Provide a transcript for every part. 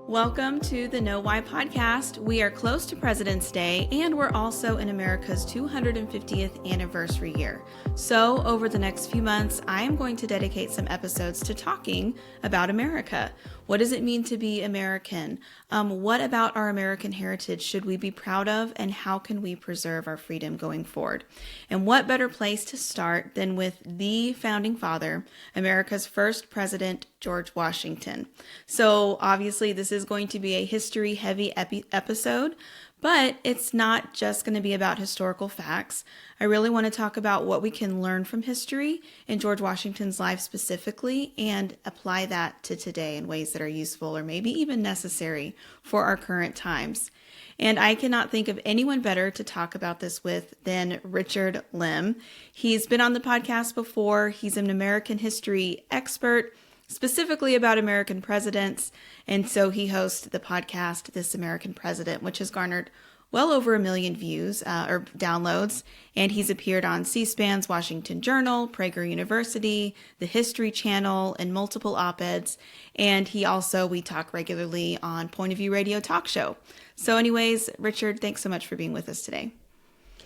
Welcome to the Know Why podcast. We are close to President's Day, and we're also in America's 250th anniversary year. So over the next few months, I am going to dedicate some episodes to talking about America. What does it mean to be American? What about our American heritage should we be proud of, and how can we preserve our freedom going forward? And what better place to start than with the founding father, America's first president, George Washington. So obviously this is going to be a history-heavy episode, but it's not just going to be about historical facts. I really want to talk about what we can learn from history and George Washington's life specifically and apply that to today in ways that are useful or maybe even necessary for our current times. And I cannot think of anyone better to talk about this with than Richard Lim. He's been on the podcast before. He's an American history expert, specifically about American presidents. And so he hosts the podcast, This American President, which has garnered well over 1 million views or downloads. And he's appeared on C-SPAN's Washington Journal, Prager University, the History Channel, and multiple op-eds. And we talk regularly on Point of View Radio Talk Show. So anyways, Richard, thanks so much for being with us today.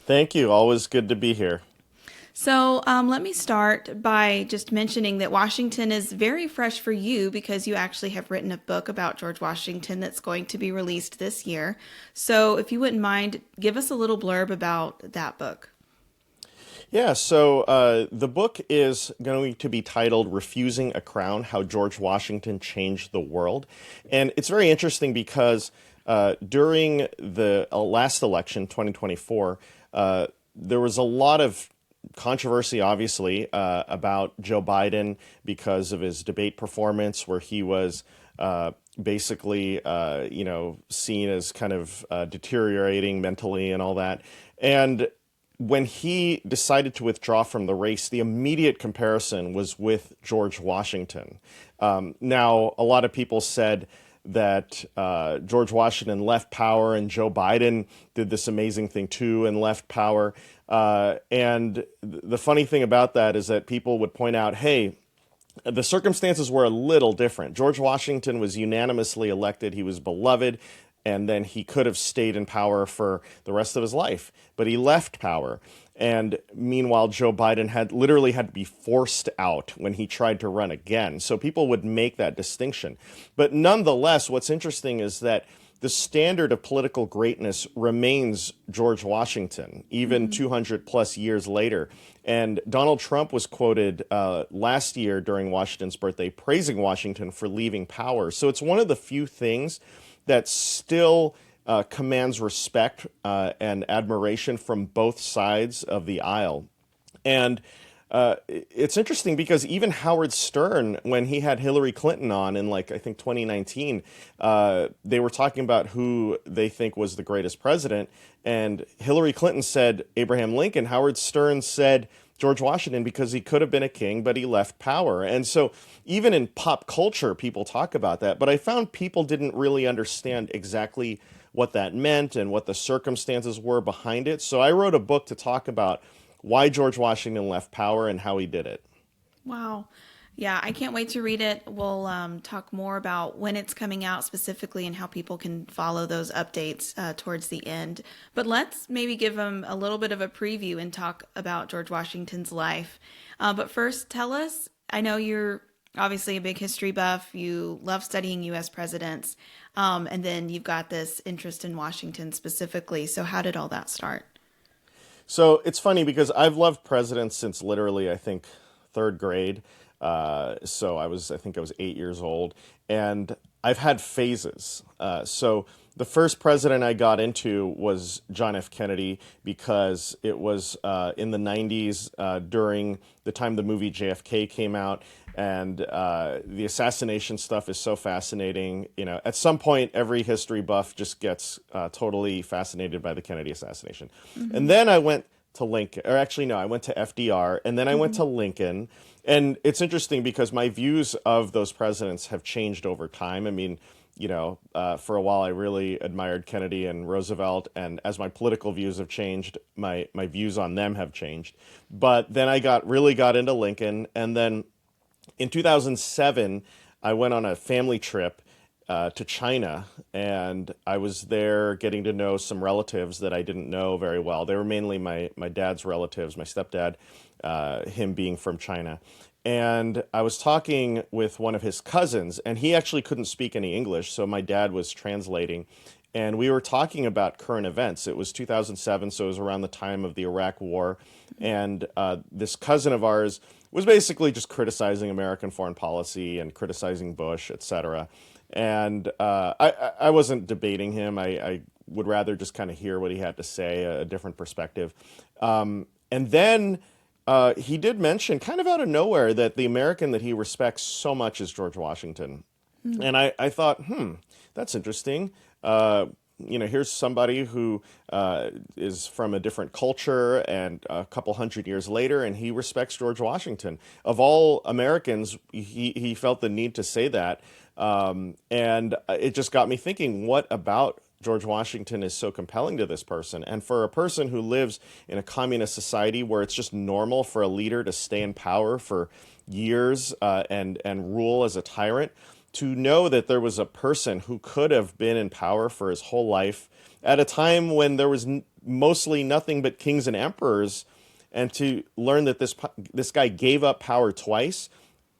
Thank you. Always good to be here. So let me start by just mentioning that Washington is very fresh for you because you actually have written a book about George Washington that's going to be released this year. So if you wouldn't mind, give us a little blurb about that book. Yeah, so the book is going to be titled Refusing a Crown, How George Washington Changed the World. And it's very interesting because during the last election, 2024, there was a lot of controversy, obviously, about Joe Biden because of his debate performance, where he was basically, seen as kind of deteriorating mentally and all that. And when he decided to withdraw from the race, the immediate comparison was with George Washington. Now, a lot of people said that George Washington left power and Joe Biden did this amazing thing too and left power. And the funny thing about that is that people would point out, hey, the circumstances were a little different. George Washington was unanimously elected. He was beloved. And then he could have stayed in power for the rest of his life. But he left power. And meanwhile, Joe Biden had to be forced out when he tried to run again. So people would make that distinction. But nonetheless, what's interesting is that the standard of political greatness remains George Washington, even 200 plus years later. And Donald Trump was quoted last year during Washington's birthday praising Washington for leaving power. So it's one of the few things that still commands respect and admiration from both sides of the aisle. And it's interesting because even Howard Stern, when he had Hillary Clinton on in I think 2019, they were talking about who they think was the greatest president. And Hillary Clinton said Abraham Lincoln. Howard Stern said George Washington because he could have been a king, but he left power. And so even in pop culture, people talk about that. But I found people didn't really understand exactly what that meant and what the circumstances were behind it. So I wrote a book to talk about why George Washington left power and how he did it. Wow. Yeah, I can't wait to read it. We'll talk more about when it's coming out specifically and how people can follow those updates towards the end. But let's maybe give them a little bit of a preview and talk about George Washington's life. But first, tell us, I know you're obviously a big history buff. You love studying U.S. presidents. And then you've got this interest in Washington specifically. So how did all that start? So it's funny because I've loved presidents since literally, I think, third grade. So I think I was 8 years old, and I've had phases. So the first president I got into was John F. Kennedy because it was in the 90s during the time the movie JFK came out, and the assassination stuff is so fascinating. You know, at some point, every history buff just gets totally fascinated by the Kennedy assassination. Mm-hmm. And then I went to Lincoln, or actually, no, I went to FDR, and then I went to Lincoln. And it's interesting because my views of those presidents have changed over time. I mean, for a while I really admired Kennedy and Roosevelt, and as my political views have changed, my views on them have changed. But then I really got into Lincoln, and then in 2007, I went on a family trip, to China, and I was there getting to know some relatives that I didn't know very well. They were mainly my dad's relatives, my stepdad, him being from China. And I was talking with one of his cousins, and he actually couldn't speak any English, so my dad was translating. And we were talking about current events. It was 2007, so it was around the time of the Iraq War. And this cousin of ours was basically just criticizing American foreign policy and criticizing Bush, et cetera. And I wasn't debating him. I would rather just kind of hear what he had to say, a different perspective. And then he did mention, kind of out of nowhere, that the American that he respects so much is George Washington. And I thought, that's interesting. Here's somebody who is from a different culture, and a couple hundred years later, and he respects George Washington. Of all Americans, he felt the need to say that. And it just got me thinking, what about George Washington is so compelling to this person? And for a person who lives in a communist society where it's just normal for a leader to stay in power for years and rule as a tyrant, to know that there was a person who could have been in power for his whole life at a time when there was mostly nothing but kings and emperors, and to learn that this guy gave up power twice,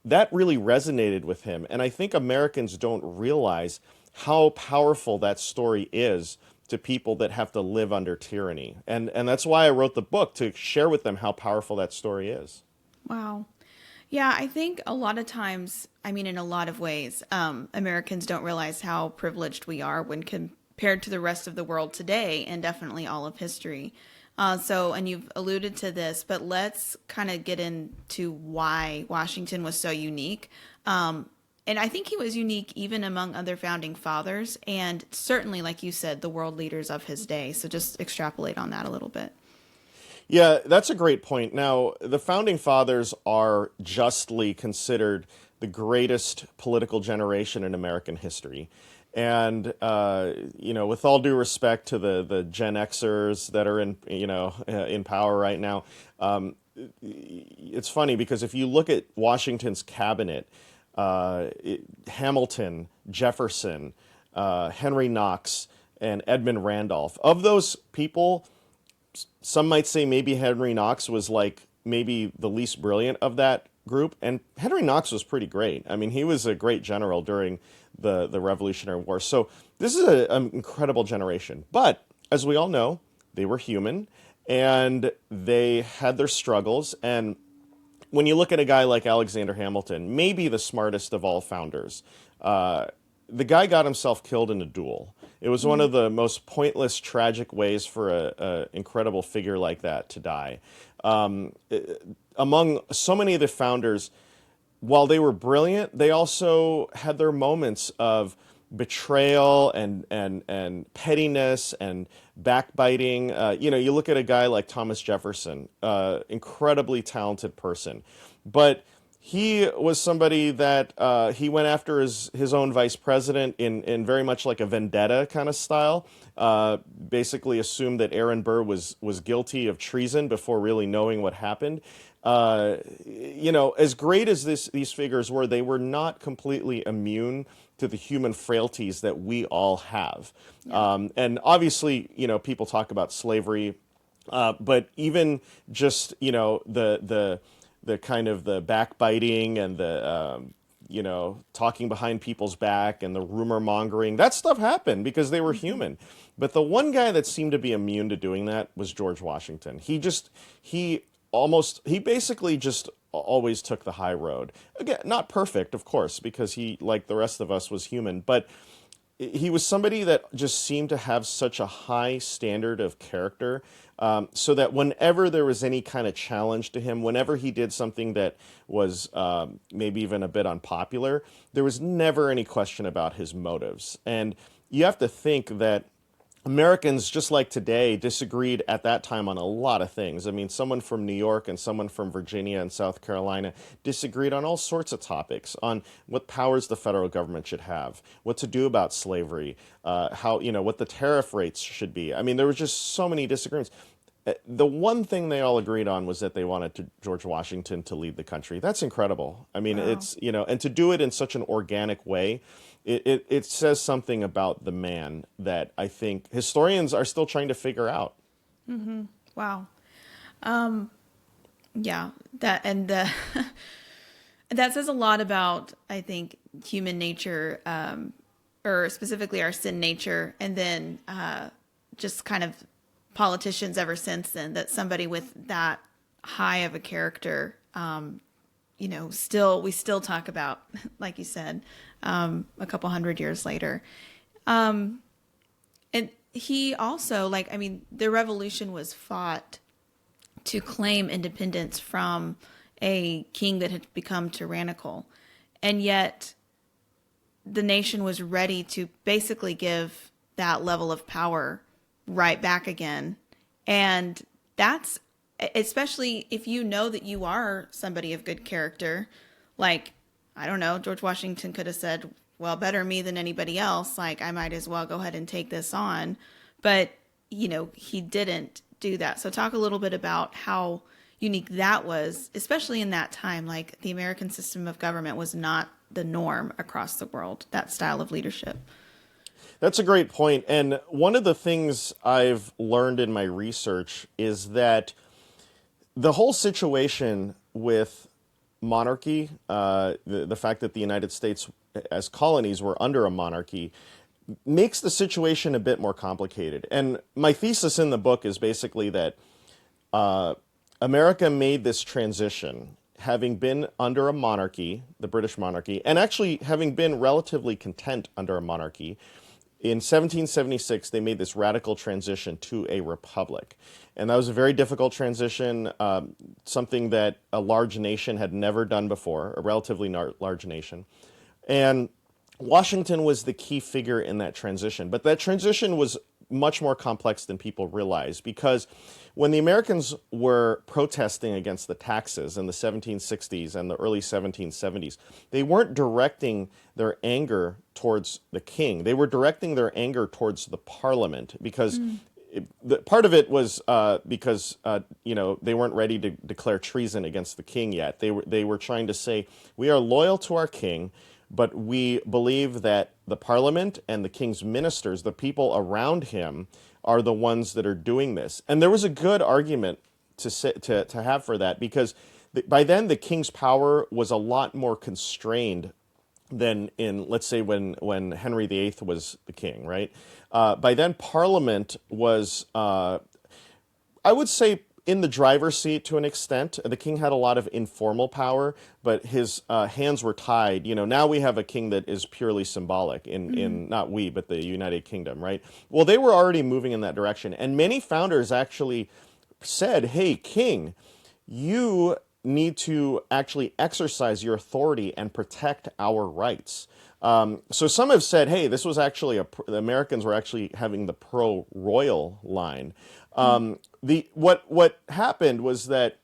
that really resonated with him. And I think Americans don't realize how powerful that story is to people that have to live under tyranny. And that's why I wrote the book, to share with them how powerful that story is. Wow. Yeah, I think a lot of times, I mean, in a lot of ways, Americans don't realize how privileged we are when compared to the rest of the world today, and definitely all of history. And you've alluded to this, but let's kind of get into why Washington was so unique. And I think he was unique even among other founding fathers, and certainly, like you said, the world leaders of his day. So just extrapolate on that a little bit. Yeah, that's a great point. Now, the Founding Fathers are justly considered the greatest political generation in American history. And, with all due respect to the Gen Xers that are in power right now, it's funny because if you look at Washington's cabinet, Hamilton, Jefferson, Henry Knox, and Edmund Randolph, of those people, some might say maybe Henry Knox was like maybe the least brilliant of that group. And Henry Knox was pretty great. I mean, he was a great general during the Revolutionary War. So this is an incredible generation. But as we all know, they were human and they had their struggles. And when you look at a guy like Alexander Hamilton, maybe the smartest of all founders, the guy got himself killed in a duel. It was one of the most pointless, tragic ways for an incredible figure like that to die. Among so many of the founders, while they were brilliant, they also had their moments of betrayal and pettiness and backbiting. You look at a guy like Thomas Jefferson, incredibly talented person, but he was somebody that he went after his own vice president in very much like a vendetta kind of style. Basically assumed that Aaron Burr was guilty of treason before really knowing what happened. As great as these figures were, they were not completely immune to the human frailties that we all have. Yeah. And obviously, people talk about slavery, but even just, the kind of the backbiting and the, talking behind people's back and the rumor mongering, that stuff happened because they were human. But the one guy that seemed to be immune to doing that was George Washington. He basically just always took the high road. Again, not perfect, of course, because he, like the rest of us, was human, but he was somebody that just seemed to have such a high standard of character, so that whenever there was any kind of challenge to him, whenever he did something that was maybe even a bit unpopular, there was never any question about his motives. And you have to think that Americans, just like today, disagreed at that time on a lot of things. I mean, someone from New York and someone from Virginia and South Carolina disagreed on all sorts of topics, on what powers the federal government should have, what to do about slavery, what the tariff rates should be. I mean, there were just so many disagreements. the one thing they all agreed on was that they wanted George Washington to lead the country. That's incredible. I mean, Wow. it's, and to do it in such an organic way, it says something about the man that I think historians are still trying to figure out. Wow. Yeah. That says a lot about, I think, human nature, or specifically our sin nature, and then just kind of politicians ever since then, that somebody with that high of a character, we still talk about, like you said, a couple hundred years later. And he also, the revolution was fought to claim independence from a king that had become tyrannical. And yet the nation was ready to basically give that level of power right back again. And that's, especially if you know that you are somebody of good character, like, I don't know, George Washington could have said, well, better me than anybody else. Like, I might as well go ahead and take this on. But, he didn't do that. So talk a little bit about how unique that was, especially in that time. Like, the American system of government was not the norm across the world, that style of leadership. That's a great point. And one of the things I've learned in my research is that the whole situation with monarchy, the fact that the United States as colonies were under a monarchy, makes the situation a bit more complicated. And my thesis in the book is basically that America made this transition, having been under a monarchy, the British monarchy, and actually having been relatively content under a monarchy. In 1776, they made this radical transition to a republic. And that was a very difficult transition, something that a large nation had never done before, a relatively large nation. And Washington was the key figure in that transition. But that transition was much more complex than people realize, because when the Americans were protesting against the taxes in the 1760s and the early 1770s, they weren't directing their anger towards the king. They were directing their anger towards the parliament, because part of it was because they weren't ready to declare treason against the king yet. They were trying to say, we are loyal to our king, but we believe that the parliament and the king's ministers, the people around him, are the ones that are doing this. And there was a good argument to have for that, because by then the king's power was a lot more constrained than in, let's say, when Henry VIII was the king, right? By then, Parliament was, I would say, in the driver's seat to an extent. The king had a lot of informal power, but his hands were tied. Now we have a king that is purely symbolic in not we, but the United Kingdom, right? Well, they were already moving in that direction. And many founders actually said, hey, king, you need to actually exercise your authority and protect our rights. So some have said, hey, this was actually the Americans were actually having the pro-royal line. What happened was that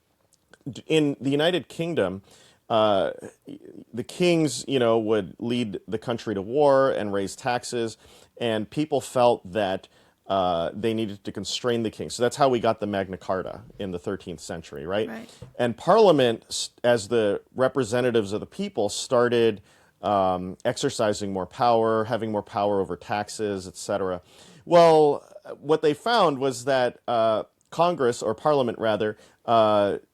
in the United Kingdom, the kings, would lead the country to war and raise taxes, and people felt that they needed to constrain the king. So that's how we got the Magna Carta in the 13th century, right? And Parliament, as the representatives of the people, started exercising more power, having more power over taxes, etc. Well, what they found was that Congress, or Parliament rather,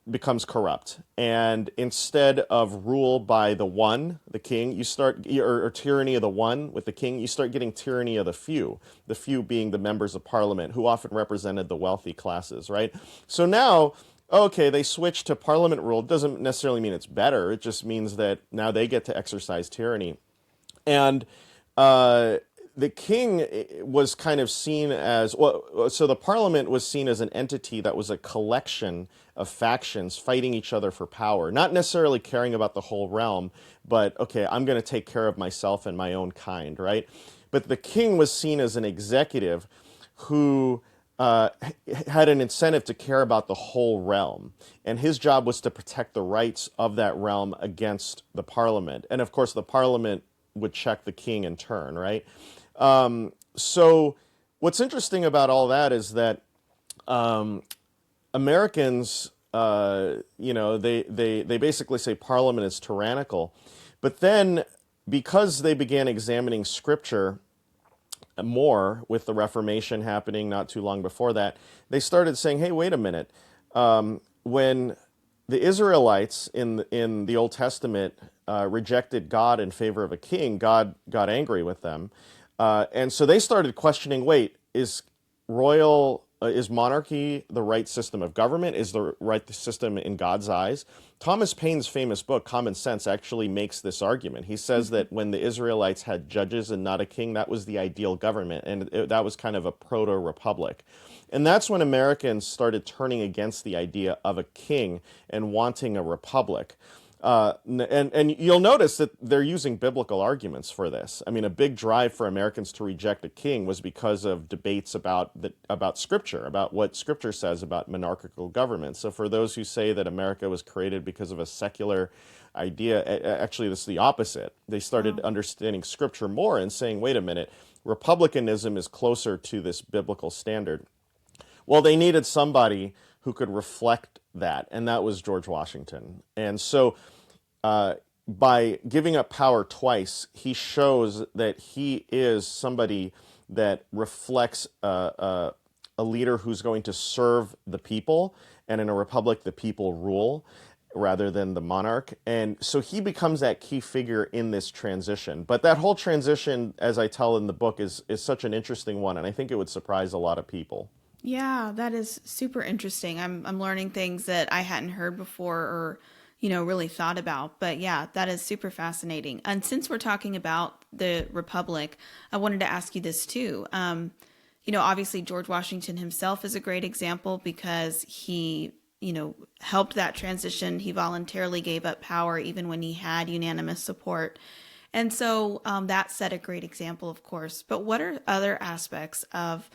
becomes corrupt. And instead of rule by the one, the king, you start, or tyranny of the one with the king, you start getting tyranny of the few being the members of Parliament, who often represented the wealthy classes, right? So now, okay, they switch to Parliament rule. It doesn't necessarily mean it's better. It just means that now they get to exercise tyranny. And the king was kind of seen as, so the Parliament was seen as an entity that was a collection of factions fighting each other for power, not necessarily caring about the whole realm, but, okay, I'm going to take care of myself and my own kind, right? But the king was seen as an executive who had an incentive to care about the whole realm. And his job was to protect the rights of that realm against the Parliament. And, of course, the Parliament would check the king in turn, right? So what's interesting about all that is that Americans, they basically say Parliament is tyrannical. But then, because they began examining Scripture more with the Reformation happening not too long before that, they started saying, hey, wait a minute. When the Israelites in the Old Testament rejected God in favor of a king, God got angry with them. And so they started questioning, wait, is monarchy the right system of government? Is the right system in God's eyes? Thomas Paine's famous book, Common Sense, actually makes this argument. He says that when the Israelites had judges and not a king, that was the ideal government, and that was kind of a proto-republic. And that's when Americans started turning against the idea of a king and wanting a republic. And you'll notice that they're using biblical arguments for this. I mean, a big drive for Americans to reject a king was because of debates about Scripture, about what Scripture says about monarchical government. So for those who say that America was created because of a secular idea, actually this is the opposite. They started understanding Scripture more and saying, wait a minute, republicanism is closer to this biblical standard. Well, they needed somebody who could reflect that, and that was George Washington. And so by giving up power twice, he shows that he is somebody that reflects a leader who's going to serve the people, and in a republic, the people rule rather than the monarch. And so he becomes that key figure in this transition. But that whole transition, as I tell in the book, is such an interesting one, and I think it would surprise a lot of people. Yeah, that is super interesting. I'm learning things that I hadn't heard before or, really thought about. But yeah, that is super fascinating. And since we're talking about the Republic, I wanted to ask you this too. Obviously George Washington himself is a great example because he, helped that transition. He voluntarily gave up power even when he had unanimous support. And so that set a great example, of course. But what are other aspects of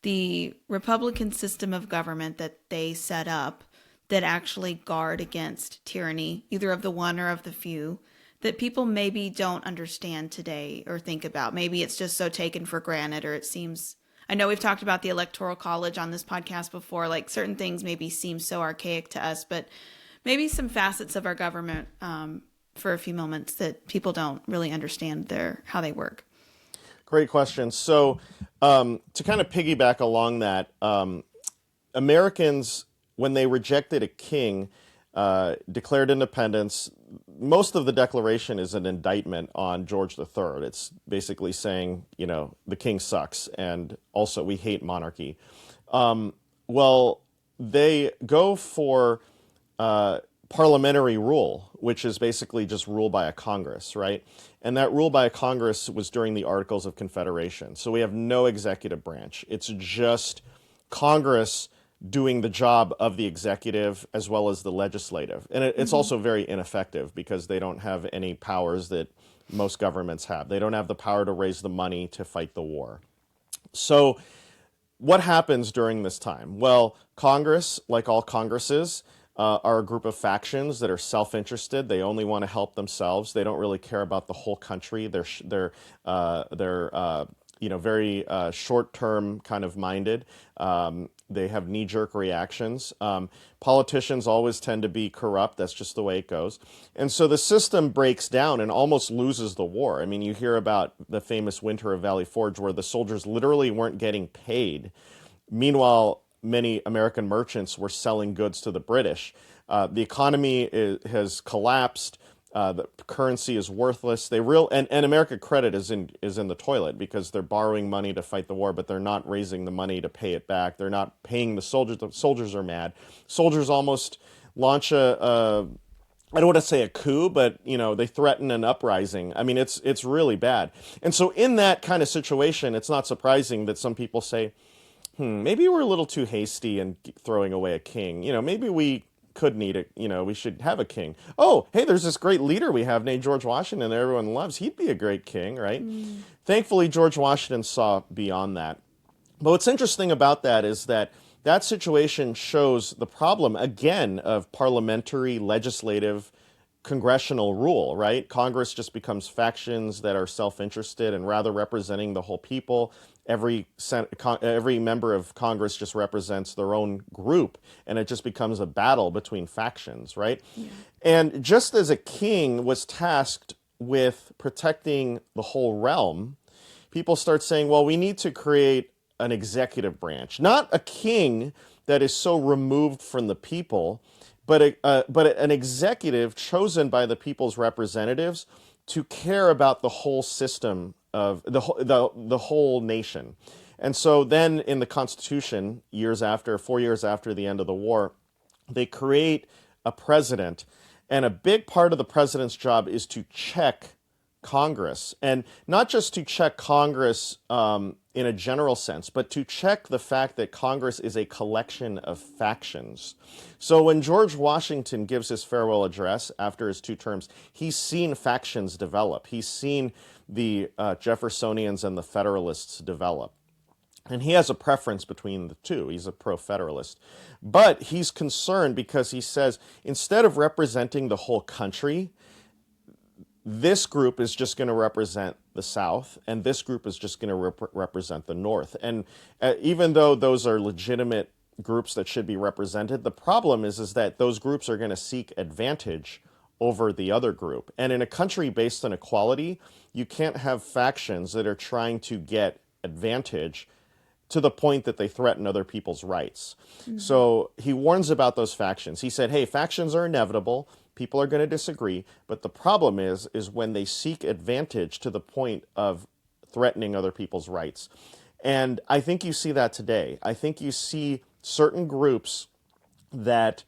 the Republican system of government that they set up that actually guard against tyranny, either of the one or of the few, that people maybe don't understand today or think about? Maybe it's just so taken for granted, or it seems, I know we've talked about the Electoral College on this podcast before, like certain things maybe seem so archaic to us, but maybe some facets of our government for a few moments that people don't really understand how they work. Great question. So to kind of piggyback along that, Americans, when they rejected a king, declared independence, most of the declaration is an indictment on George III. It's basically saying, the king sucks, and also we hate monarchy. Well, they go for parliamentary rule, which is basically just rule by a Congress, right? And that rule by a Congress was during the Articles of Confederation. So we have no executive branch. It's just Congress doing the job of the executive as well as the legislative. And it's also very ineffective because they don't have any powers that most governments have. They don't have the power to raise the money to fight the war. So what happens during this time? Well, Congress, like all Congresses, are a group of factions that are self-interested. They only want to help themselves. They don't really care about the whole country. They're very short-term kind of minded. They have knee-jerk reactions. Politicians always tend to be corrupt. That's just the way it goes. And so the system breaks down and almost loses the war. I mean, you hear about the famous Winter of Valley Forge where the soldiers literally weren't getting paid. Meanwhile, many American merchants were selling goods to the British. The economy has collapsed. The currency is worthless. And American credit is in the toilet because they're borrowing money to fight the war, but they're not raising the money to pay it back. They're not paying the soldiers. The soldiers are mad. Soldiers almost launch I don't want to say a coup, but they threaten an uprising. I mean, it's really bad. And so in that kind of situation, it's not surprising that some people say, maybe we're a little too hasty in throwing away a king. Maybe we could need it. We should have a king. Oh, hey, there's this great leader we have named George Washington that everyone loves. He'd be a great king, right? Thankfully, George Washington saw beyond that. But what's interesting about that is that situation shows the problem, again, of parliamentary, legislative, congressional rule, right? Congress just becomes factions that are self-interested, and rather representing the whole people, every member of Congress just represents their own group, and it just becomes a battle between factions, right? Yeah. And just as a king was tasked with protecting the whole realm, people start saying, well, we need to create an executive branch, not a king that is so removed from the people, but an executive chosen by the people's representatives to care about the whole system of the whole nation. And so then in the Constitution, 4 years after the end of the war, they create a president, and a big part of the president's job is to check Congress, and not just to check Congress in a general sense, but to check the fact that Congress is a collection of factions. So when George Washington gives his farewell address after his 2 terms, he's seen factions develop. He's seen the Jeffersonians and the Federalists develop. And he has a preference between the two. He's a pro-federalist. But he's concerned because he says, instead of representing the whole country, this group is just going to represent the South, and this group is just going to represent the North. And even though those are legitimate groups that should be represented, the problem is that those groups are going to seek advantage over the other group. And in a country based on equality, you can't have factions that are trying to get advantage to the point that they threaten other people's rights. Mm-hmm. So he warns about those factions. He said, hey, factions are inevitable. People are going to disagree. But the problem is when they seek advantage to the point of threatening other people's rights. And I think you see that today. I think you see certain groups that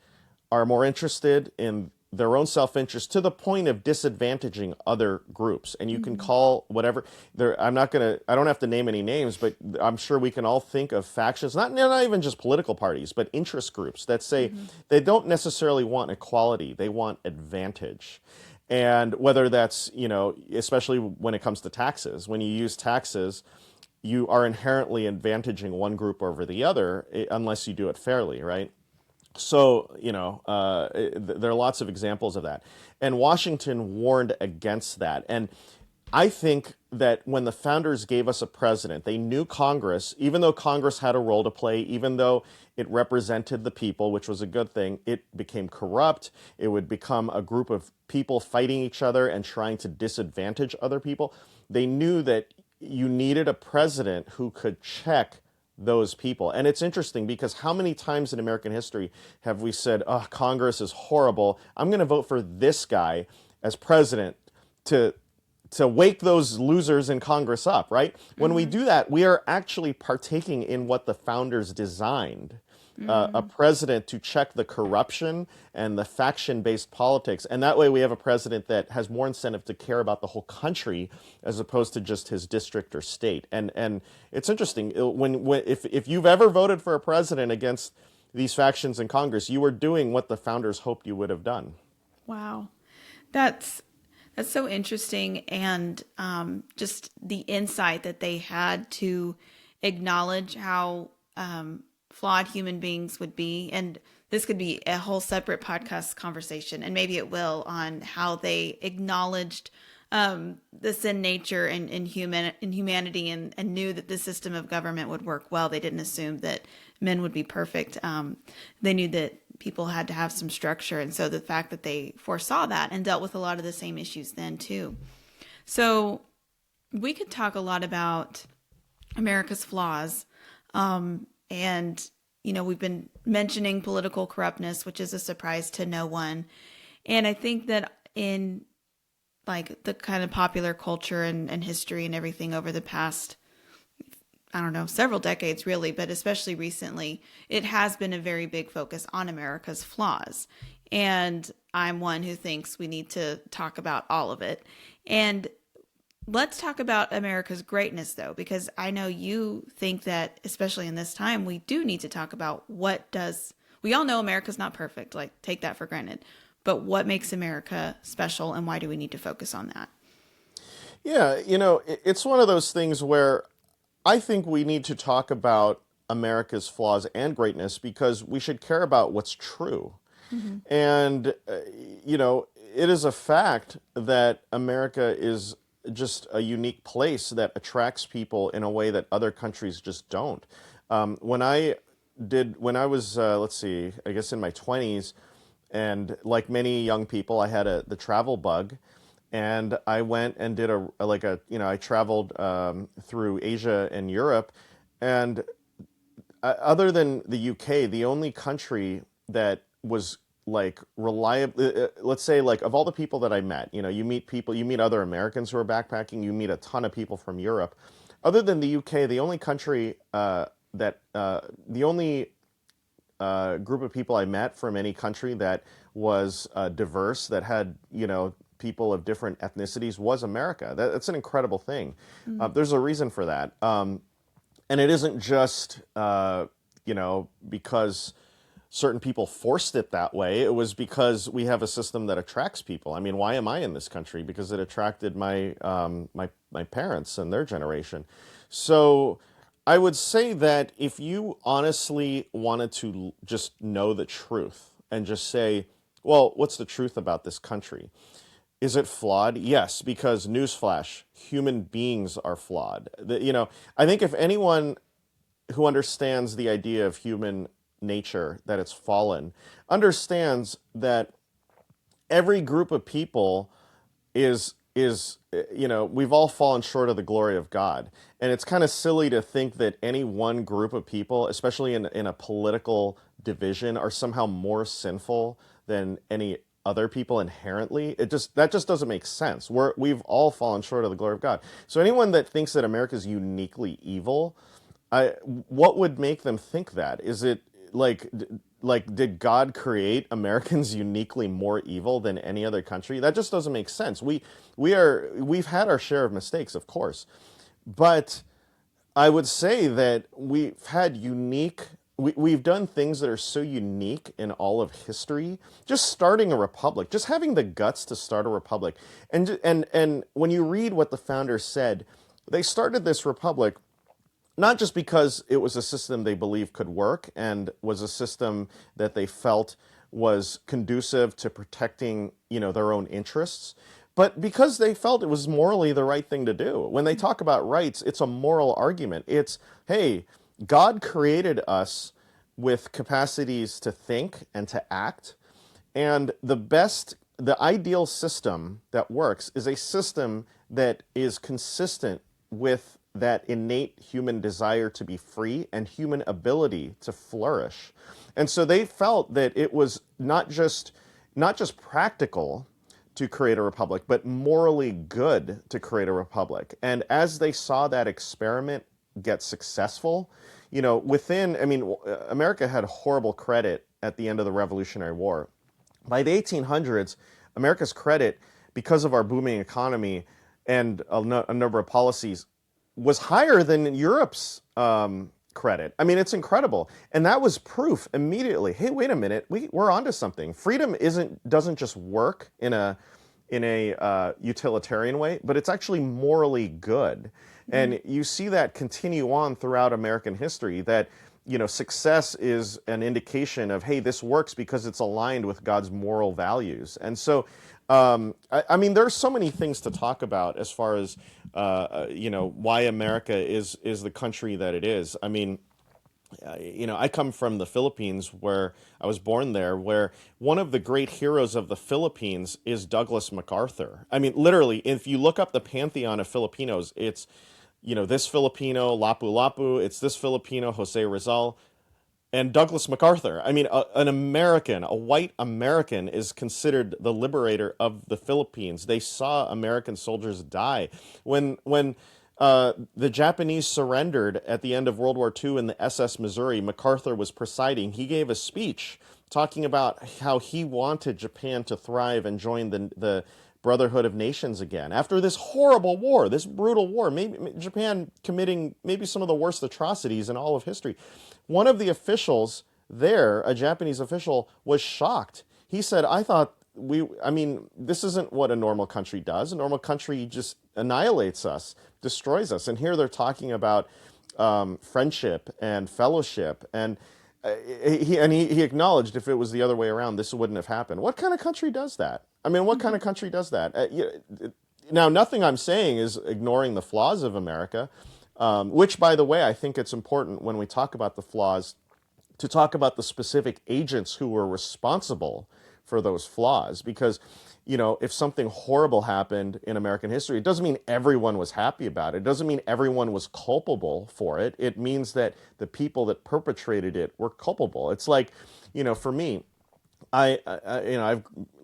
are more interested in their own self-interest to the point of disadvantaging other groups. And you can call whatever, I don't have to name any names, but I'm sure we can all think of factions, not even just political parties, but interest groups that say they don't necessarily want equality, they want advantage. And whether that's, especially when it comes to taxes, when you use taxes, you are inherently advantaging one group over the other, unless you do it fairly, right? So, there are lots of examples of that. And Washington warned against that. And I think that when the founders gave us a president, they knew Congress, even though Congress had a role to play, even though it represented the people, which was a good thing, it became corrupt. It would become a group of people fighting each other and trying to disadvantage other people. They knew that you needed a president who could check those people. And it's interesting because how many times in American history have we said, oh, Congress is horrible, I'm going to vote for this guy as president to wake those losers in Congress up, right? When we do that, we are actually partaking in what the founders designed, a president to check the corruption and the faction-based politics. And that way we have a president that has more incentive to care about the whole country as opposed to just his district or state. And it's interesting, if you've ever voted for a president against these factions in Congress, you were doing what the founders hoped you would have done. Wow. That's so interesting. And just the insight that they had to acknowledge how flawed human beings would be. And this could be a whole separate podcast conversation, and maybe it will, on how they acknowledged the sin nature in humanity and knew that the system of government would work well. They didn't assume that men would be perfect. They knew that people had to have some structure. And so the fact that they foresaw that and dealt with a lot of the same issues then too. So we could talk a lot about America's flaws. And, we've been mentioning political corruptness, which is a surprise to no one. And I think that in the kind of popular culture and history and everything over the past, several decades really, but especially recently, it has been a very big focus on America's flaws. And I'm one who thinks we need to talk about all of it. And let's talk about America's greatness, though, because I know you think that, especially in this time, we do need to talk about we all know America's not perfect, take that for granted, but what makes America special and why do we need to focus on that? Yeah, it's one of those things where I think we need to talk about America's flaws and greatness because we should care about what's true. Mm-hmm. And, it is a fact that America is just a unique place that attracts people in a way that other countries just don't. When I was, let's see, I guess in my 20s, and like many young people, I had the travel bug, and I went and did I traveled through Asia and Europe, and other than the UK, the only country that was like reliable, let's say like of all the people that I met, you meet people, you meet other Americans who are backpacking, you meet a ton of people from Europe. Other than the UK, the only country the only group of people I met from any country that was diverse, that had, people of different ethnicities, was America. That's an incredible thing. There's a reason for that. And it isn't just, because certain people forced it that way. It was because we have a system that attracts people. I mean, why am I in this country? Because it attracted my parents and their generation. So I would say that if you honestly wanted to just know the truth and just say, well, what's the truth about this country? Is it flawed? Yes, because newsflash, human beings are flawed. I think if anyone who understands the idea of human nature, that it's fallen, understands that every group of people is we've all fallen short of the glory of God. And it's kind of silly to think that any one group of people, especially in a political division, are somehow more sinful than any other people inherently. That just doesn't make sense. We've all fallen short of the glory of God. So anyone that thinks that America is uniquely evil, what would make them think that? Is it like did God create Americans uniquely more evil than any other country? That just doesn't make sense. We've had our share of mistakes, of course, but I would say that we've done things that are so unique in all of history. Just starting a republic, just having the guts to start a republic, and when you read what the founders said, they started this republic not just because it was a system they believed could work and was a system that they felt was conducive to protecting, their own interests, but because they felt it was morally the right thing to do. When they talk about rights, it's a moral argument. It's, hey, God created us with capacities to think and to act, and the ideal system that works is a system that is consistent with that innate human desire to be free and human ability to flourish. And so they felt that it was not just practical to create a republic, but morally good to create a republic. And as they saw that experiment get successful, America had horrible credit at the end of the Revolutionary War. By the 1800s, America's credit, because of our booming economy and a number of policies, was higher than Europe's credit. I mean, it's incredible. And that was proof immediately. Hey, wait a minute, we're onto something. Freedom doesn't just work in a utilitarian way, but it's actually morally good. And you see that continue on throughout American history, that success is an indication of, hey, this works because it's aligned with God's moral values. And so there's so many things to talk about as far as why America is the country that it is. I mean, I come from the Philippines, where I was born there, where one of the great heroes of the Philippines is Douglas MacArthur. I mean, literally, if you look up the pantheon of Filipinos, it's this Filipino, Lapu-Lapu, it's this Filipino, Jose Rizal, and Douglas MacArthur. I mean, an American, a white American, is considered the liberator of the Philippines. They saw American soldiers die. When the Japanese surrendered at the end of World War II in the SS Missouri, MacArthur was presiding. He gave a speech talking about how he wanted Japan to thrive and join the Brotherhood of Nations again. After this horrible war, this brutal war, maybe Japan committing maybe some of the worst atrocities in all of history. One of the officials there, a Japanese official, was shocked. He said, this isn't what a normal country does. A normal country just annihilates us, destroys us. And here they're talking about friendship and fellowship. And he acknowledged if it was the other way around, this wouldn't have happened. What kind of country does that? I mean, what kind of country does that? Now, nothing I'm saying is ignoring the flaws of America, which, by the way, I think it's important when we talk about the flaws to talk about the specific agents who were responsible for those flaws. Because, if something horrible happened in American history, it doesn't mean everyone was happy about it. It doesn't mean everyone was culpable for it. It means that the people that perpetrated it were culpable. It's like, for me, I've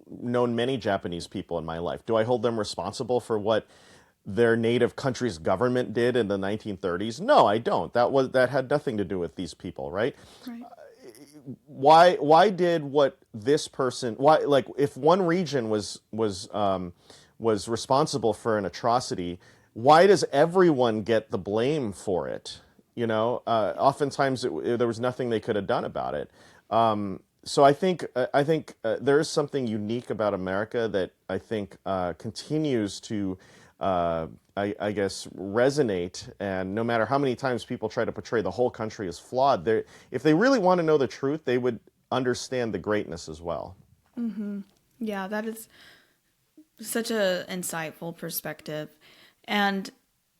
known many Japanese people in my life. Do I hold them responsible for what their native country's government did in the 1930s? No, I don't. That had nothing to do with these people, right? Right. Why did what this person, like if one region was responsible for an atrocity, why does everyone get the blame for it? Oftentimes there was nothing they could have done about it. So I think there is something unique about America that I think continues to, I guess, resonate. And no matter how many times people try to portray the whole country as flawed, if they really want to know the truth, they would understand the greatness as well. Mm-hmm. Yeah, that is such a insightful perspective. And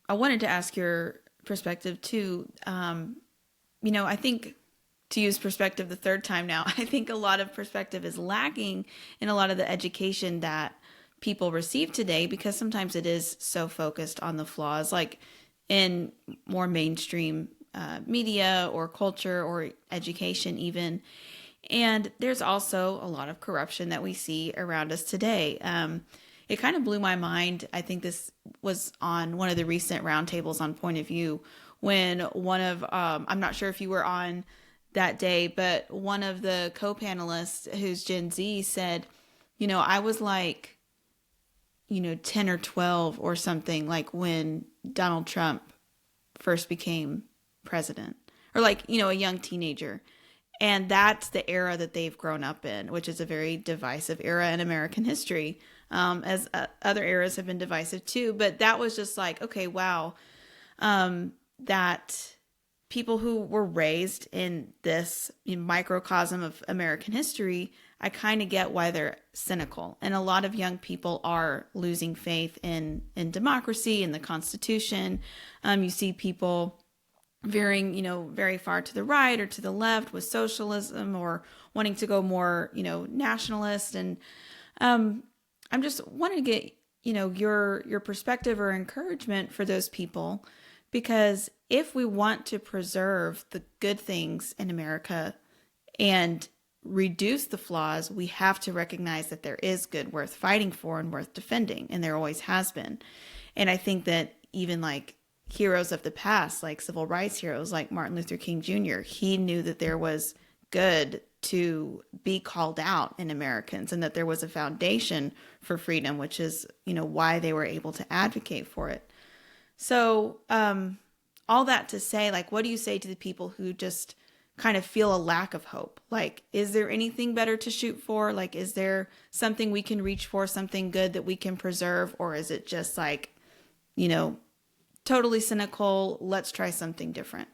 I wanted to ask your perspective too. I think, to use perspective the third time now, I think a lot of perspective is lacking in a lot of the education that people receive today, because sometimes it is so focused on the flaws, like in more mainstream media or culture or education even. And there's also a lot of corruption that we see around us today. It kind of blew my mind. I think this was on one of the recent roundtables on Point of View, when one of, I'm not sure if you were on that day, but one of the co-panelists, who's Gen Z, said, I was like, 10 or 12 or something, like when Donald Trump first became president, or like, a young teenager. And that's the era that they've grown up in, which is a very divisive era in American history, as other eras have been divisive too. But that was just like, okay, wow, that people who were raised in this microcosm of American history, I kind of get why they're cynical. And a lot of young people are losing faith in democracy and the Constitution. You see people veering, very far to the right or to the left with socialism, or wanting to go more, nationalist. And I'm just wanting to get, your perspective or encouragement for those people, because if we want to preserve the good things in America and reduce the flaws, we have to recognize that there is good worth fighting for and worth defending, and there always has been. And I think that even like heroes of the past, like civil rights heroes like Martin Luther King Jr., he knew that there was good to be called out in Americans, and that there was a foundation for freedom, which is, why they were able to advocate for it. So all that to say, like, what do you say to the people who just kind of feel a lack of hope? Like, is there anything better to shoot for? Like, is there something we can reach for, something good that we can preserve? Or is it just like, totally cynical, let's try something different?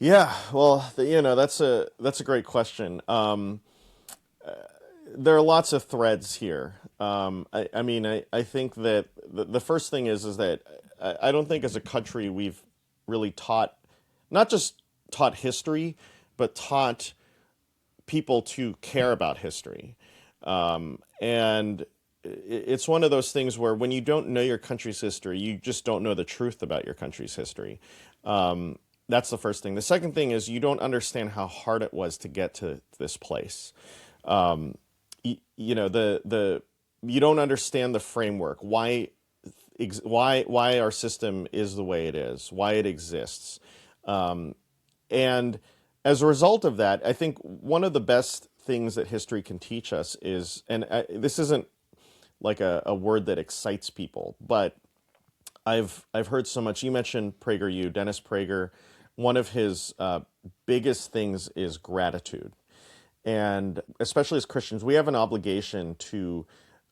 Yeah, well, that's a great question. There are lots of threads here. I think that the first thing is that I don't think as a country we've really not just taught history, but taught people to care about history. And it's one of those things where when you don't know your country's history, you just don't know the truth about your country's history. That's the first thing. The second thing is you don't understand how hard it was to get to this place. You don't understand the framework, why our system is the way it is, why it exists. And as a result of that, I think one of the best things that history can teach us is, and this isn't like a word that excites people, but I've heard so much. You mentioned PragerU, Dennis Prager. One of his biggest things is gratitude. And especially as Christians, we have an obligation to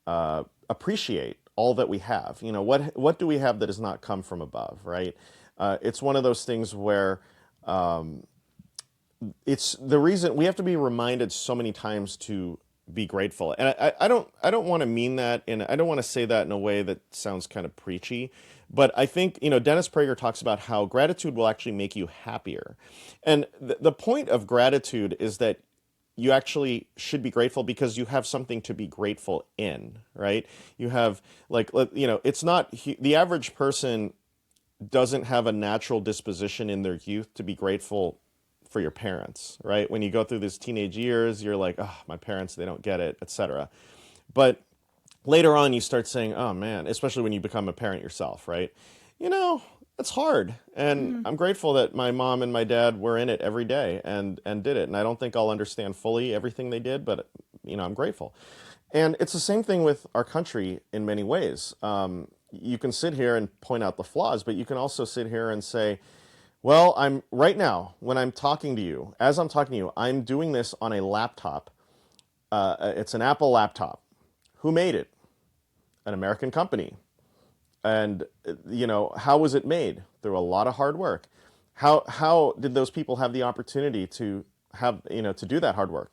appreciate all that we have. What do we have that has not come from above, right? It's one of those things where it's the reason we have to be reminded so many times to be grateful. And I don't want to mean that, and I don't want to say that in a way that sounds kind of preachy, but I think, Dennis Prager talks about how gratitude will actually make you happier. And the point of gratitude is that you actually should be grateful because you have something to be grateful in, right? You have, like, it's not the average person doesn't have a natural disposition in their youth to be grateful for your parents, right? When you go through these teenage years, you're like, oh, my parents, they don't get it, etc. But later on, you start saying, oh man, especially when you become a parent yourself, right? It's hard. And I'm grateful that my mom and my dad were in it every day and did it. And I don't think I'll understand fully everything they did, but, I'm grateful. And it's the same thing with our country in many ways. You can sit here and point out the flaws, but you can also sit here and say, well, I'm right now, when I'm talking to you, as I'm talking to you, I'm doing this on a laptop. It's an Apple laptop. Who made it? An American company. And, how was it made? Through a lot of hard work. How did those people have the opportunity to have, to do that hard work?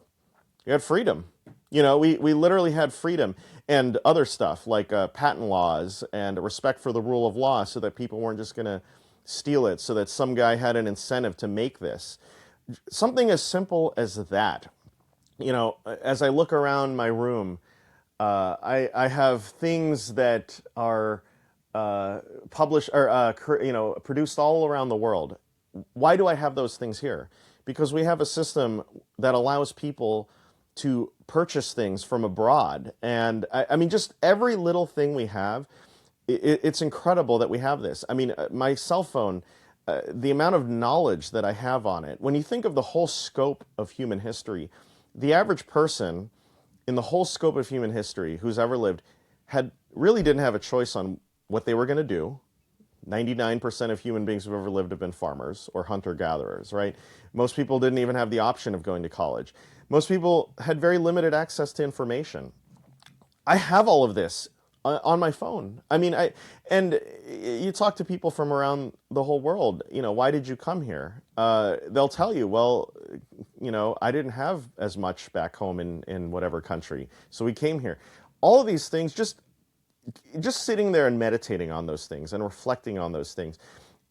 You had freedom. We literally had freedom and other stuff like patent laws and respect for the rule of law so that people weren't just going to steal it, so that some guy had an incentive to make this. Something as simple as that. As I look around my room, I have things that are published or produced all around the world. Why do I have those things here? Because we have a system that allows people to purchase things from abroad. And I mean, just every little thing we have, it's incredible that we have this. I mean, my cell phone, the amount of knowledge that I have on it, when you think of the whole scope of human history, the average person in the whole scope of human history who's ever lived really didn't have a choice on what they were going to do. 99% of human beings who've ever lived have been farmers or hunter-gatherers, right? Most people didn't even have the option of going to college. Most people had very limited access to information. I have all of this on my phone. I mean, and you talk to people from around the whole world, why did you come here? They'll tell you, well, I didn't have as much back home in whatever country, so we came here. All of these things, just sitting there and meditating on those things and reflecting on those things,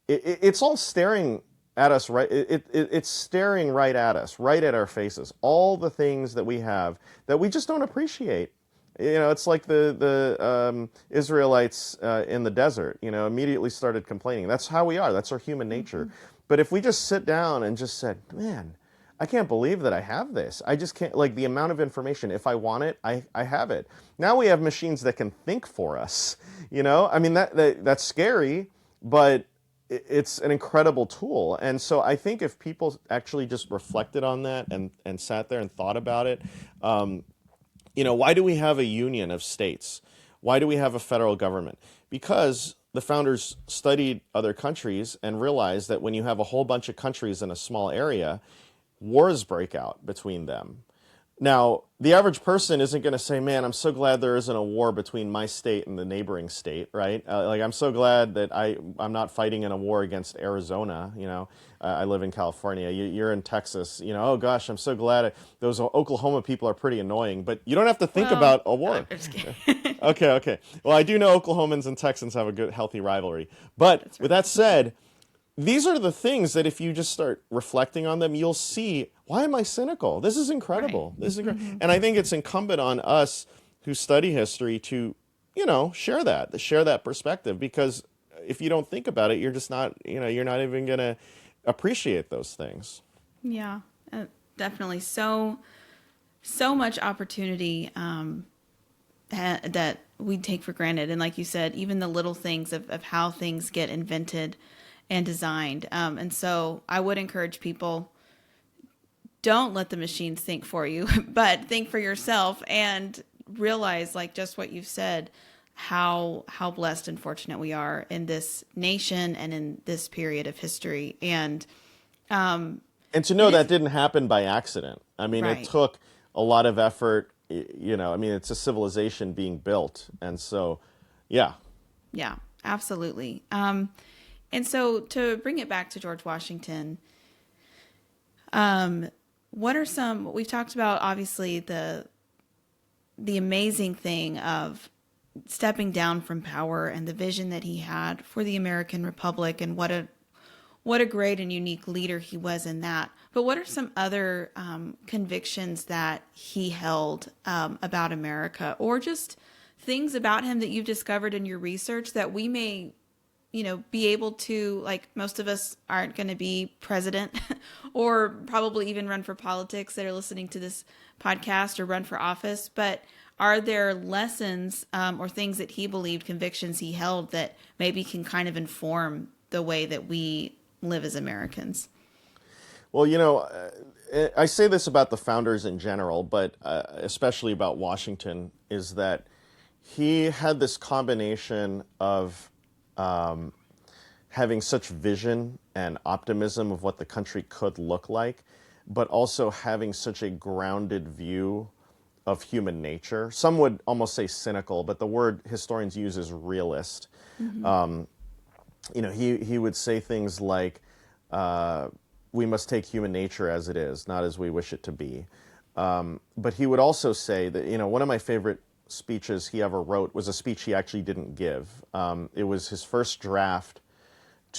it's all staring at us, right? It's staring right at us, right at our faces. All the things that we have that we just don't appreciate. It's like the Israelites in the desert, immediately started complaining. That's how we are. That's our human nature. But if we just sit down and just said, man, I can't believe that I have this. I just can't, like, the amount of information, if I want it, I have it. Now we have machines that can think for us, I mean, that's scary, but it's an incredible tool. And so I think if people actually just reflected on that and sat there and thought about it, why do we have a union of states? Why do we have a federal government? Because the founders studied other countries and realized that when you have a whole bunch of countries in a small area, wars break out between them. Now, the average person isn't going to say, man, I'm so glad there isn't a war between my state and the neighboring state, right? I'm so glad that I'm not fighting in a war against Arizona, I live in California, you're in Texas, oh gosh, I'm so glad those Oklahoma people are pretty annoying, but you don't have to think about a war. I'm just kidding. Okay. Well, I do know Oklahomans and Texans have a good, healthy rivalry. But with that said, these are the things that if you just start reflecting on them, you'll see, why am I cynical? This is incredible. Right. This is incredible. And I think it's incumbent on us who study history to, share that perspective, because if you don't think about it, you're just not, you're not even going to appreciate those things. Yeah, definitely. So much opportunity that we take for granted. And like you said, even the little things of how things get invented and designed. And so I would encourage people, don't let the machines think for you, but think for yourself and realize, like just what you've said, how blessed and fortunate we are in this nation and in this period of history. And to know that didn't happen by accident. I mean, right. It took a lot of effort, it's a civilization being built. And so, yeah. Yeah, absolutely. And so to bring it back to George Washington, what are some, we've talked about obviously the the amazing thing of stepping down from power and the vision that he had for the American Republic, and what a great and unique leader he was in that. But what are some other convictions that he held about America, or just things about him that you've discovered in your research that we may, be able to, like, most of us aren't going to be president or probably even run for politics that are listening to this podcast or run for office, but are there lessons or things that he believed, convictions he held, that maybe can kind of inform the way that we live as Americans? Well, I say this about the founders in general, but especially about Washington, is that he had this combination of having such vision and optimism of what the country could look like, but also having such a grounded view of human nature. Some would almost say cynical, but the word historians use is realist. Mm-hmm. He would say things like, we must take human nature as it is, not as we wish it to be. But he would also say that, one of my favorite speeches he ever wrote was a speech he actually didn't give. It was his first draft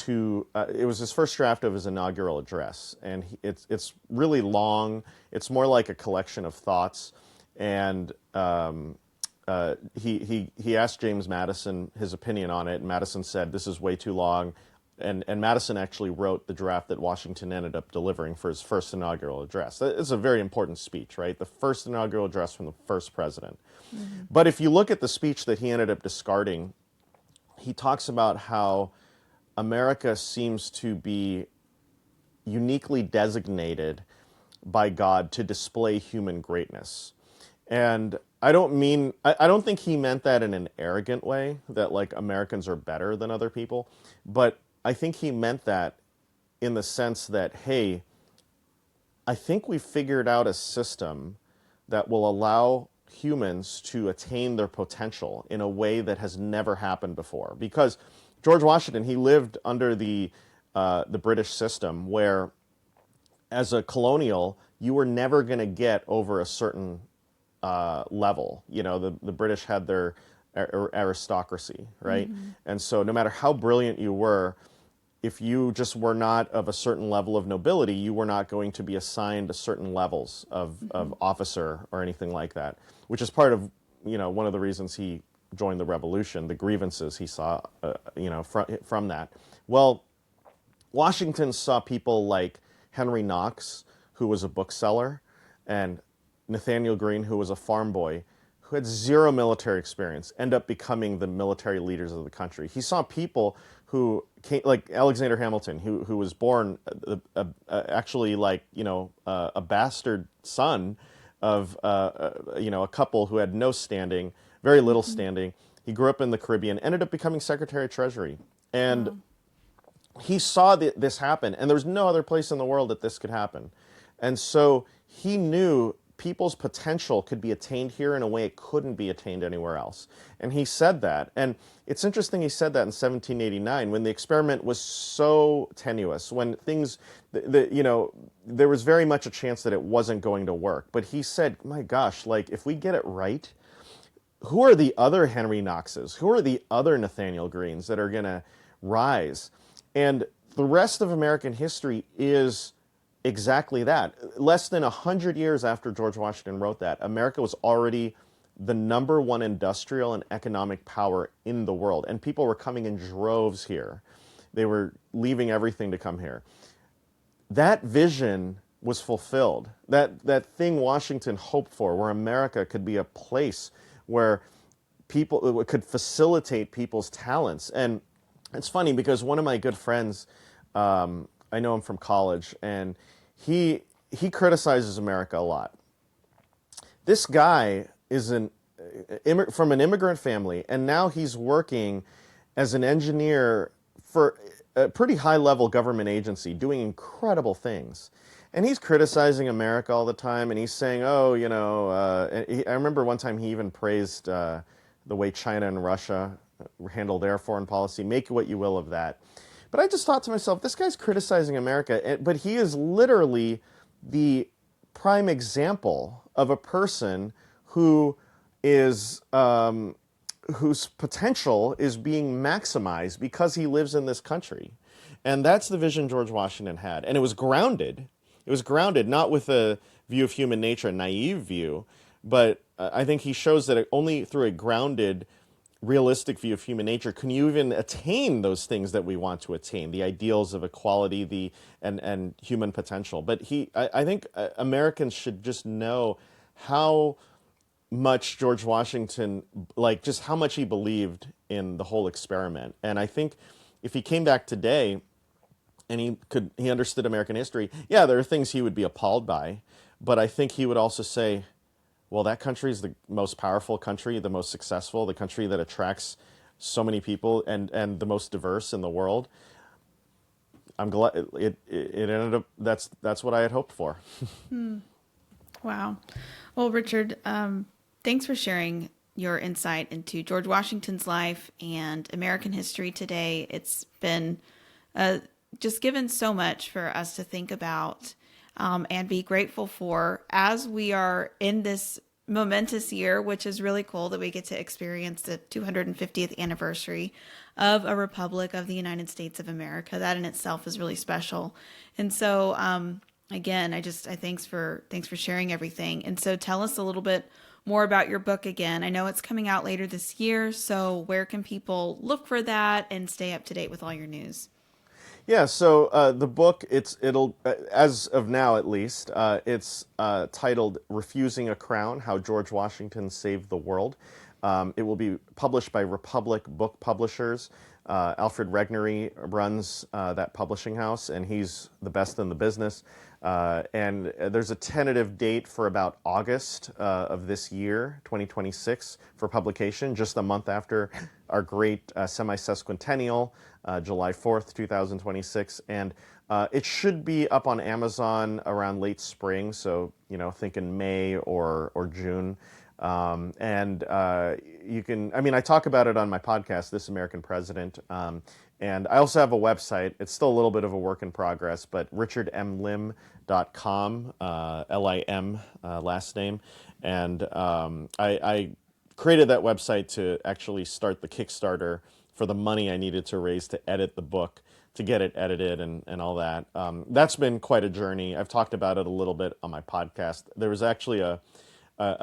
of his inaugural address, and it's really long. It's more like a collection of thoughts, and he asked James Madison his opinion on it, and Madison said, "This is way too long." And Madison actually wrote the draft that Washington ended up delivering for his first inaugural address. It's a very important speech, right? The first inaugural address from the first president. Mm-hmm. But if you look at the speech that he ended up discarding, he talks about how America seems to be uniquely designated by God to display human greatness. And I don't think he meant that in an arrogant way, that like Americans are better than other people, but I think he meant that in the sense that, hey, I think we figured out a system that will allow humans to attain their potential in a way that has never happened before. Because George Washington, he lived under the British system where, as a colonial, you were never going to get over a certain level. The British had their aristocracy, right? Mm-hmm. And so no matter how brilliant you were, if you just were not of a certain level of nobility, you were not going to be assigned to certain levels of officer or anything like that, which is part of, one of the reasons he joined the revolution, the grievances he saw, from that. Well, Washington saw people like Henry Knox, who was a bookseller, and Nathaniel Greene, who was a farm boy, who had zero military experience, end up becoming the military leaders of the country. He saw people who came, like Alexander Hamilton, who was born actually a bastard son of a couple who had no standing, very little standing. He grew up in the Caribbean, ended up becoming Secretary of Treasury, and he saw this happen, and there was no other place in the world that this could happen, and so he knew people's potential could be attained here in a way it couldn't be attained anywhere else. And he said that. And it's interesting he said that in 1789 when the experiment was so tenuous, when things, there was very much a chance that it wasn't going to work. But he said, my gosh, like if we get it right, who are the other Henry Knoxes? Who are the other Nathaniel Greenes that are going to rise? And the rest of American history is exactly that. Less than 100 years after George Washington wrote that, America was already the #1 industrial and economic power in the world. And people were coming in droves here. They were leaving everything to come here. That vision was fulfilled. That thing Washington hoped for, where America could be a place where people could facilitate people's talents. And it's funny because one of my good friends, I know him from college, and he criticizes America a lot. This guy is from an immigrant family, and now he's working as an engineer for a pretty high-level government agency, doing incredible things. And he's criticizing America all the time, and he's saying, I remember one time he even praised the way China and Russia handle their foreign policy. Make what you will of that. But I just thought to myself, this guy's criticizing America, but he is literally the prime example of a person who is whose potential is being maximized because he lives in this country. And that's the vision George Washington had. And it was grounded. It was grounded not with a view of human nature, a naive view, but I think he shows that only through a grounded, realistic view of human nature can you even attain those things that we want to attain, the ideals of equality, and human potential. But I think Americans should just know how much George Washington, like just how much he believed in the whole experiment. And I think if he came back today and he understood American history, yeah, there are things he would be appalled by, but I think he would also say, well, that country is the most powerful country, the most successful, the country that attracts so many people and the most diverse in the world. I'm glad it ended up, that's what I had hoped for. Wow. Well, Richard, thanks for sharing your insight into George Washington's life and American history today. It's been just given so much for us to think about and be grateful for as we are in this momentous year, which is really cool that we get to experience the 250th anniversary of a Republic of the United States of America. That in itself is really special. And so, again, I thanks for sharing everything. And so tell us a little bit more about your book again. I know it's coming out later this year, so where can people look for that and stay up to date with all your news? Yeah, so the book, it'll as of now at least, it's titled "Refusing a Crown: How George Washington Saved the World." It will be published by Republic Book Publishers. Alfred Regnery runs that publishing house, and he's the best in the business. And there's a tentative date for about August of this year, 2026, for publication, just a month after our great semi-sesquicentennial, July 4th, 2026. And it should be up on Amazon around late spring, so, think in May or June. You can, I talk about it on my podcast, This American President. And I also have a website. It's still a little bit of a work in progress, but richardmlim.com, Lim, last name. And I created that website to actually start the Kickstarter for the money I needed to raise to edit the book, to get it edited and all that. That's been quite a journey. I've talked about it a little bit on my podcast. There was actually a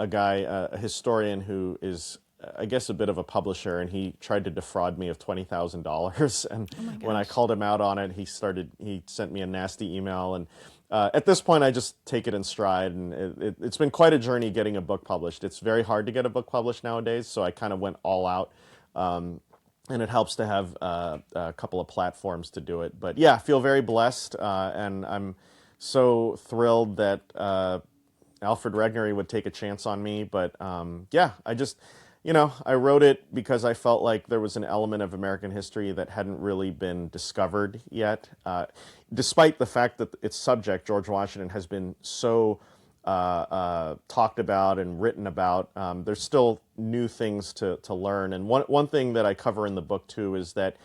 guy, a historian who is, I guess, a bit of a publisher, and he tried to defraud me of $20,000. And when I called him out on it, he sent me a nasty email. And at this point, I just take it in stride. And it's been quite a journey getting a book published. It's very hard to get a book published nowadays, so I kind of went all out. And it helps to have a couple of platforms to do it. But yeah, I feel very blessed, and I'm so thrilled that Alfred Regnery would take a chance on me. But yeah, I wrote it because I felt like there was an element of American history that hadn't really been discovered yet. Despite the fact that its subject, George Washington, has been so talked about and written about, there's still new things to learn. And one thing that I cover in the book, too, is that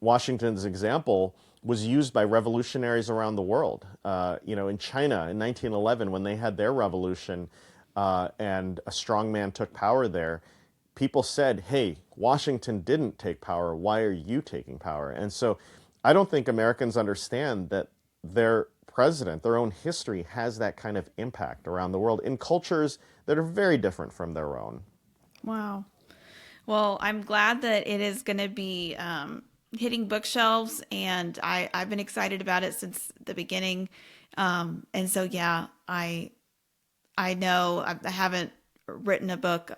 Washington's example was used by revolutionaries around the world. In China in 1911, when they had their revolution and a strong man took power there, people said, hey, Washington didn't take power. Why are you taking power? And so I don't think Americans understand that their president, their own history, has that kind of impact around the world in cultures that are very different from their own. Wow. Well, I'm glad that it is going to be hitting bookshelves, and I've been excited about it since the beginning. And so, yeah, I know I haven't written a book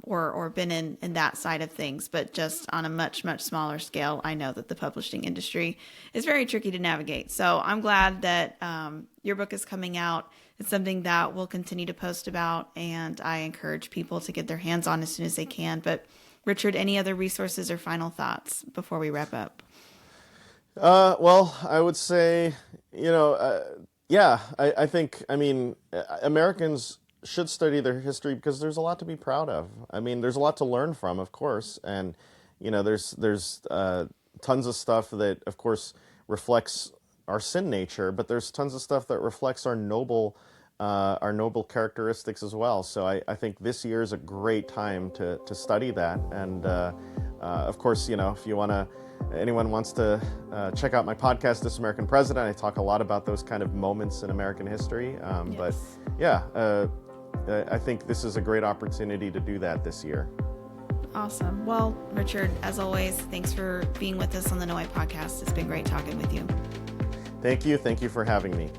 or been in that side of things, but just on a much, much smaller scale, I know that the publishing industry is very tricky to navigate. So I'm glad that your book is coming out. It's something that we'll continue to post about, and I encourage people to get their hands on as soon as they can. But Richard, any other resources or final thoughts before we wrap up? Well, I would say, yeah, I think, Americans should study their history because there's a lot to be proud of. There's a lot to learn from, of course. And, there's tons of stuff that, of course, reflects our sin nature, but there's tons of stuff that reflects our noble our noble characteristics as well. So I think this year is a great time to study that. And of course, if anyone wants to check out my podcast, This American President, I talk a lot about those kind of moments in American history. But yeah, I think this is a great opportunity to do that this year. Awesome. Well, Richard, as always, thanks for being with us on the No Why podcast. It's been great talking with you. Thank you. Thank you for having me.